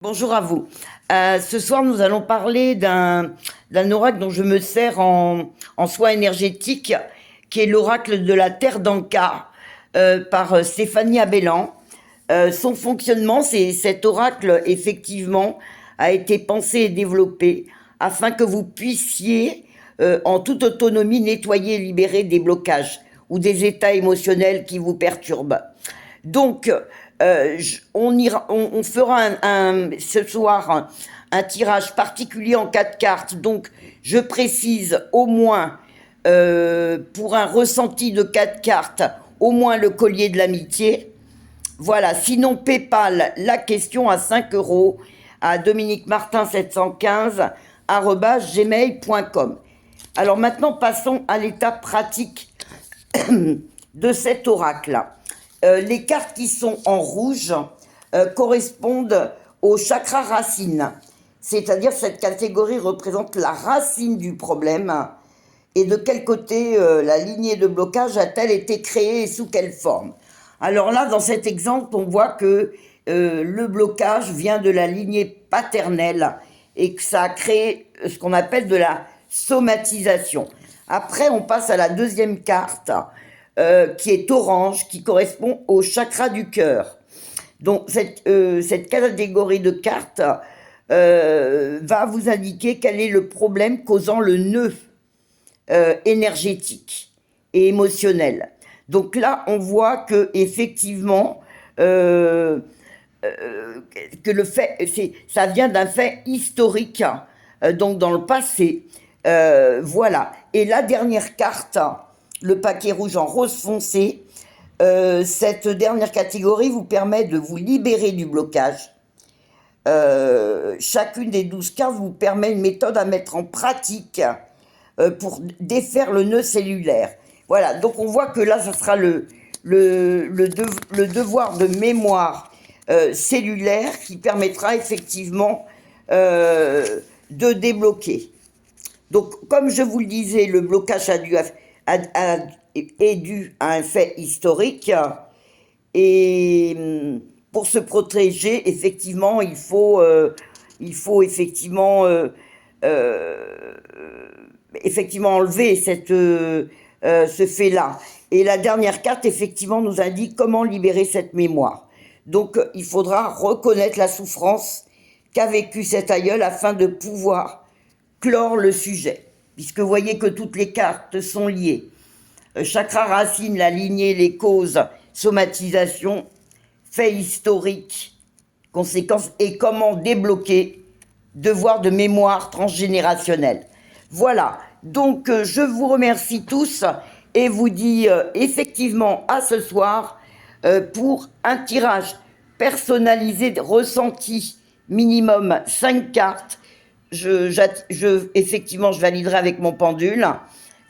Bonjour à vous. Ce soir, nous allons parler d'un oracle dont je me sers en soins énergétiques, qui est l'oracle de la Terre d'Anka, par Stéphanie Abellan. Son fonctionnement, c'est cet oracle, effectivement, a été pensé et développé afin que vous puissiez, en toute autonomie, nettoyer et libérer des blocages ou des états émotionnels qui vous perturbent. Donc, on fera ce soir un tirage particulier en 4 cartes. Donc, je précise au moins, pour un ressenti de 4 cartes, au moins le collier de l'amitié. Voilà, sinon PayPal, la question à 5 euros à dominiquemartin715@gmail.com. Alors maintenant, passons à l'étape pratique de cet oracle-là. Les cartes qui sont en rouge correspondent au chakra racine. C'est-à-dire cette catégorie représente la racine du problème et de quel côté la lignée de blocage a-t-elle été créée et sous quelle forme. Alors là, dans cet exemple, on voit que le blocage vient de la lignée paternelle et que ça a créé ce qu'on appelle de la somatisation. Après, on passe à la deuxième carte, qui est orange, qui correspond au chakra du cœur. Donc cette catégorie de cartes va vous indiquer quel est le problème causant le nœud énergétique et émotionnel. Donc là, on voit que effectivement, que le fait, ça vient d'un fait historique, donc dans le passé. Voilà. Et la dernière carte, le paquet rouge en rose foncé, cette dernière catégorie vous permet de vous libérer du blocage. Chacune des 12 cartes vous permet une méthode à mettre en pratique pour défaire le nœud cellulaire. Voilà, donc on voit que là, ça sera le devoir de mémoire cellulaire qui permettra effectivement de débloquer. Donc, comme je vous le disais, le blocage est dû à un fait historique. Et pour se protéger, effectivement, il faut effectivement enlever ce fait-là. Et la dernière carte, effectivement, nous indique comment libérer cette mémoire. Donc, il faudra reconnaître la souffrance qu'a vécue cet aïeul afin de pouvoir clore le sujet, puisque vous voyez que toutes les cartes sont liées. Chakra racine, la lignée, les causes, somatisation, fait historique, conséquences et comment débloquer, devoir de mémoire transgénérationnelle. Voilà, donc je vous remercie tous et vous dis effectivement à ce soir pour un tirage personnalisé, ressenti, minimum 5 cartes. Effectivement, je validerai avec mon pendule.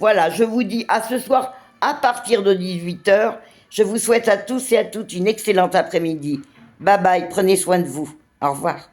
Voilà, je vous dis à ce soir à partir de 18h. Je vous souhaite à tous et à toutes une excellente après-midi. Bye bye, prenez soin de vous. Au revoir.